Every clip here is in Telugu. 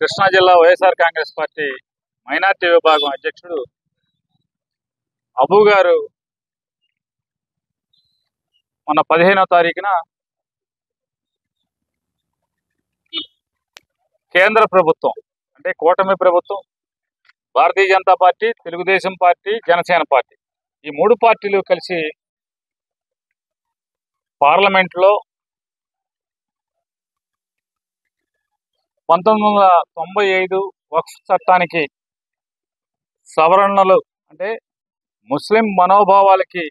కృష్ణా జిల్లా వైఎస్ఆర్ కాంగ్రెస్ పార్టీ మైనార్టీ విభాగం అధ్యక్షుడు అబు గారు మన 15వ తారీఖున కేంద్ర ప్రభుత్వం అంటే కూటమి ప్రభుత్వం, Bharatiya Janata party, Telugu Desam party, Janasena party ఈ 3 పార్టీలు కలిసి పార్లమెంట్లో 1995 వక్ఫ్ చట్టానికి సవరణలు అంటే ముస్లిం మనోభావాలకి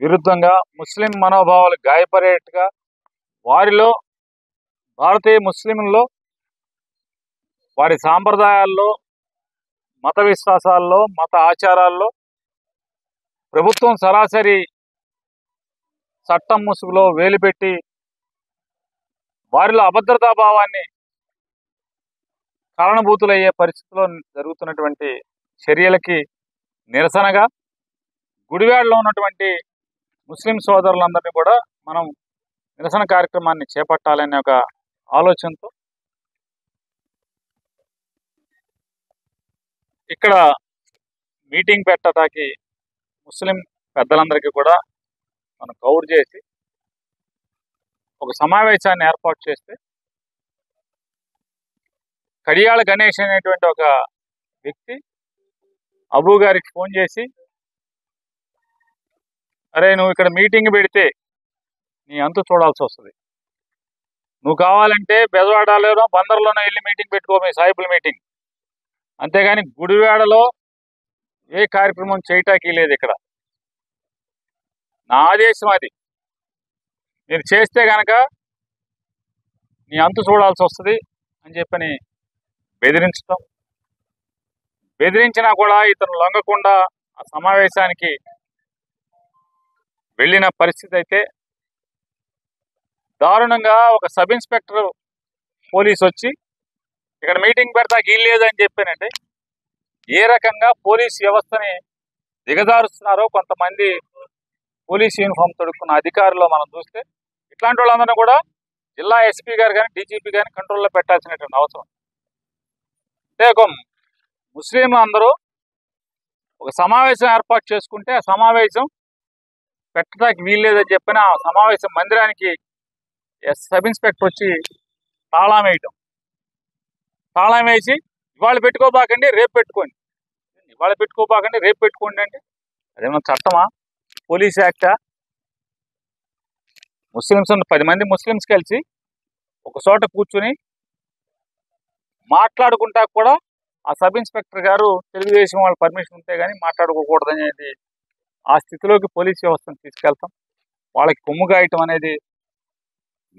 విరుద్ధంగా, ముస్లిం మనోభావాలు గాయపడేట్టుగా, వారిలో భారతీయ ముస్లింల్లో వారి సాంప్రదాయాల్లో, మత విశ్వాసాల్లో, మత ఆచారాల్లో ప్రభుత్వం సరాసరి చట్టం ముసుగులో వేలుపెట్టి వారిలో అభద్రతా భావాన్ని కారణభూతులయ్యే పరిస్థితిలో జరుగుతున్నటువంటి చర్యలకి నిరసనగా గుడివాడలో ఉన్నటువంటి ముస్లిం సోదరులందరినీ కూడా మనం నిరసన కార్యక్రమాన్ని చేపట్టాలనే ఒక ఆలోచనతో ఇక్కడ మీటింగ్ పెట్టడానికి ముస్లిం పెద్దలందరికీ కూడా మనం కవర్ చేసి ఒక సమావేశాన్ని ఏర్పాటు చేస్తే కడియాల గణేష్ అనేటువంటి ఒక వ్యక్తి అబు గారికి ఫోన్ చేసి, అరే నువ్వు ఇక్కడ మీటింగ్ పెడితే నీ అంతు చూడాల్సి వస్తుంది, నువ్వు కావాలంటే బెజవాడలోనో బందర్లోనో వెళ్ళి మీటింగ్ పెట్టుకో, మీ సాయిబుల్ మీటింగ్, అంతేగాని గుడివాడలో ఏ కార్యక్రమం చేయటానికి లేదు. ఇక్కడ నా ఆదేశం అది, మీరు చేస్తే కనుక నీ అంతు చూడాల్సి వస్తుంది అని చెప్పని బెదిరించినా కూడా ఇతను లొంగకుండా ఆ సమావేశానికి వెళ్ళిన పరిస్థితి అయితే దారుణంగా ఒక సబ్ ఇన్స్పెక్టర్ పోలీస్ వచ్చి ఇక్కడ మీటింగ్ పెడతాకి లేదని చెప్పానంటే ఏ రకంగా పోలీస్ వ్యవస్థని దిగజారుస్తున్నారో కొంతమంది పోలీస్ యూనిఫామ్ తొడుక్కున్న అధికారులు మనం చూస్తే, ఇట్లాంటి వాళ్ళందరినీ కూడా జిల్లా ఎస్పీ గారు కానీ డీజీపీ కానీ కంట్రోల్లో పెట్టాల్సినటువంటి అవసరం. అంటే ఒక ముస్లింలు అందరూ ఒక సమావేశం ఏర్పాటు చేసుకుంటే ఆ సమావేశం పెట్టడానికి వీల్లేదని చెప్పిన ఆ సమావేశం మందిరానికి సబ్ ఇన్స్పెక్టర్ వచ్చి తాళం వేసి ఇవాళ పెట్టుకోబాకండి రేపు పెట్టుకోండి, ఇవాళ పెట్టుకోబాకండి రేపు పెట్టుకోండి అంటే అదేమన్నా చట్టమా, పోలీస్ యాక్టా? ముస్లిమ్స్ 10 మంది ముస్లిమ్స్ కలిసి ఒక చోట కూర్చుని మాట్లాడుకుంటా కూడా ఆ సబ్ ఇన్స్పెక్టర్ గారు తెలుగుదేశం వాళ్ళ పర్మిషన్ ఉంటే కానీ మాట్లాడుకోకూడదు అనేది ఆ స్థితిలోకి పోలీస్ వ్యవస్థను తీసుకెళ్తాం. వాళ్ళకి కొమ్ము గాయటం అనేది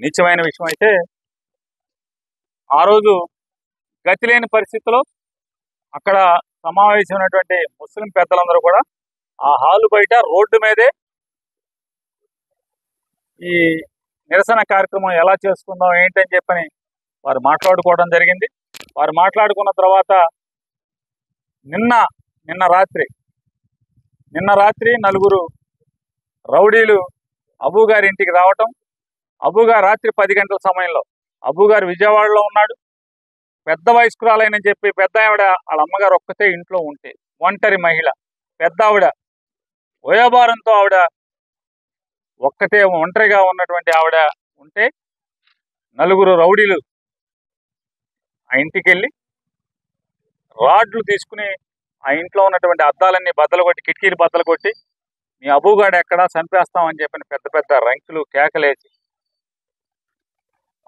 నీచమైన విషయం. అయితే ఆ రోజు గతి లేని పరిస్థితిలో అక్కడ సమావేశమైనటువంటి ముస్లిం పెద్దలందరూ కూడా ఆ హాలు బయట రోడ్డు మీదే ఈ నిరసన కార్యక్రమం ఎలా చేసుకుందాం ఏంటని చెప్పని వారు మాట్లాడుకోవడం జరిగింది. వారు మాట్లాడుకున్న తర్వాత నిన్న రాత్రి 4 రౌడీలు అబు గారి ఇంటికి రావటం, అబు గారు రాత్రి 10 గంటల సమయంలో, అబు గారు విజయవాడలో ఉన్నాడు, పెద్ద వయస్కురాలైనని చెప్పి పెద్ద ఆవిడ వాళ్ళ అమ్మగారు ఒక్కతే ఇంట్లో ఉంటే, ఒంటరి మహిళ, పెద్ద ఆవిడ వయోభారంతో ఆవిడ ఒక్కతే ఒంటరిగా ఉన్నటువంటి ఆవిడ ఉంటే 4 రౌడీలు ఆ ఇంటికి వెళ్ళి రాడ్లు తీసుకుని ఆ ఇంట్లో ఉన్నటువంటి అద్దాలన్నీ బద్దలు కొట్టి, కిటికీలు బద్దలు కొట్టి, మీ అబుగాడు ఎక్కడా చంపేస్తామని చెప్పిన పెద్ద పెద్ద రంకులు కేకలేసి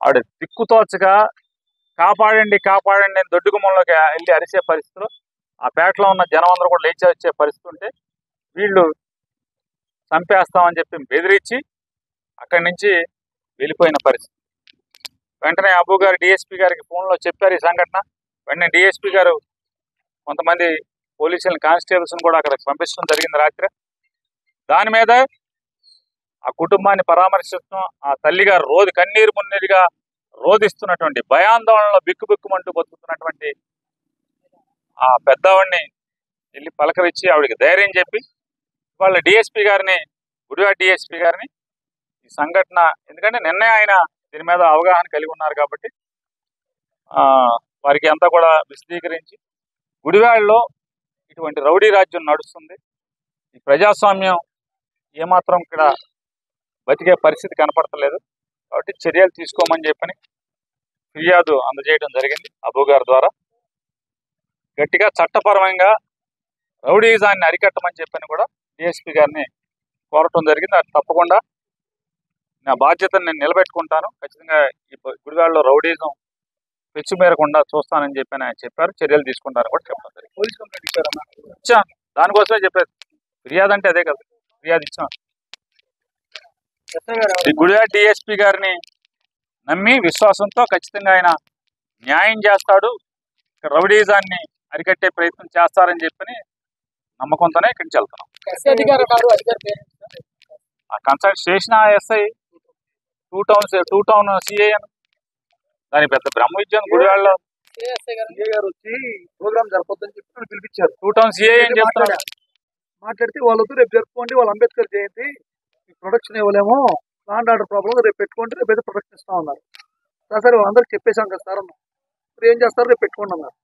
ఆవిడ దిక్కుతోచగా కాపాడండి అని దొడ్డుగుమ్మంలోకి వెళ్ళి అరిసే పరిస్థితిలో ఆ పేటలో ఉన్న జనం అందరూ కూడా లేచి వచ్చే పరిస్థితి ఉంటే వీళ్ళు చంపేస్తామని చెప్పి బెదిరించి అక్కడి నుంచి వెళ్ళిపోయిన పరిస్థితి. వెంటనే అబు గారు డిఎస్పీ గారికి ఫోన్లో చెప్పారు ఈ సంఘటన. వెంటనే డిఎస్పీ గారు కొంతమంది పోలీసులను, కానిస్టేబుల్స్ని కూడా అక్కడికి పంపించడం జరిగింది రాత్రి. దాని మీద ఆ కుటుంబాన్ని పరామర్శిస్తూ ఆ తల్లిగారు కన్నీరు మున్నీరుగా రోధిస్తున్నటువంటి, భయాందోళనలో బిక్కుబిక్కుమంటూ బతుకుతున్నటువంటి ఆ పెద్దవాడిని వెళ్ళి పలకరించి ఆవిడకి ధైర్యం చెప్పి వాళ్ళ డిఎస్పీ గారిని, గుడివాడ డిఎస్పీ గారిని ఈ సంఘటన, ఎందుకంటే నిన్నే ఆయన దీని మీద అవగాహన కలిగి ఉన్నారు కాబట్టి వారికి అంతా కూడా విశదీకరించి గుడివాడలో ఇటువంటి రౌడీ రాజ్యం నడుస్తుంది, ఈ ప్రజాస్వామ్యం ఏమాత్రం ఇక్కడ బతికే పరిస్థితి కనపడతలేదు, కాబట్టి చర్యలు తీసుకోమని చెప్పని ఫిర్యాదు అందజేయడం జరిగింది అబు గారి ద్వారా. గట్టిగా చట్టపరమంగా రౌడీజాన్ని అరికట్టమని చెప్పని కూడా డిఎస్పీ గారిని కోరటం జరిగింది. అది తప్పకుండా నా బాధ్యతను నేను నిలబెట్టుకుంటాను, ఖచ్చితంగా ఈ గుడివాడలో రౌడీజం పెచ్చు మేరకుండా చూస్తానని చెప్పి ఆయన చెప్పారు, చర్యలు తీసుకుంటారని కూడా చెప్పడం జరిగింది. పోలీస్ కంప్లైంట్ ఇచ్చారన్నా? ఇచ్చాం, దానికోసమే చెప్పేది. ఫిర్యాదు అంటే అదే కదా, ఫిర్యాదు ఇచ్చాం. ఈ గుడివాడ డిఎస్పీ గారిని నమ్మి విశ్వాసంతో ఖచ్చితంగా ఆయన న్యాయం చేస్తాడు, రౌడీజాన్ని అరికట్టే ప్రయత్నం చేస్తారని చెప్పని నమ్మకంతోనే ఇక్కడికి వెళ్తాం. ఆ consult station SI two town CI దాని పెద్ద బ్రహ్మ విద్య గుడివాడలో వచ్చి ప్రోగ్రామ్ జరపొద్దని చెప్పి పిలిపించారు. 2 టౌన్ సిఐ అని చెప్తారు. మాట్లాడితే వాళ్ళతో రేపు జరుపుకోండి, వాళ్ళు అంబేద్కర్ జయంతి ప్రొడక్షన్ ఇవ్వలేము, లాండ్ ఆర్డర్ ప్రాబ్లం, రేపు పెట్టుకోండి, రేపు అయితే ప్రొడక్షన్ ఇస్తా ఉన్నారు. సరే వాళ్ళందరికి చెప్పేశాం కదా సార్ అన్న, మరి ఏం చేస్తారు, రేపు పెట్టుకోండి అన్నారు.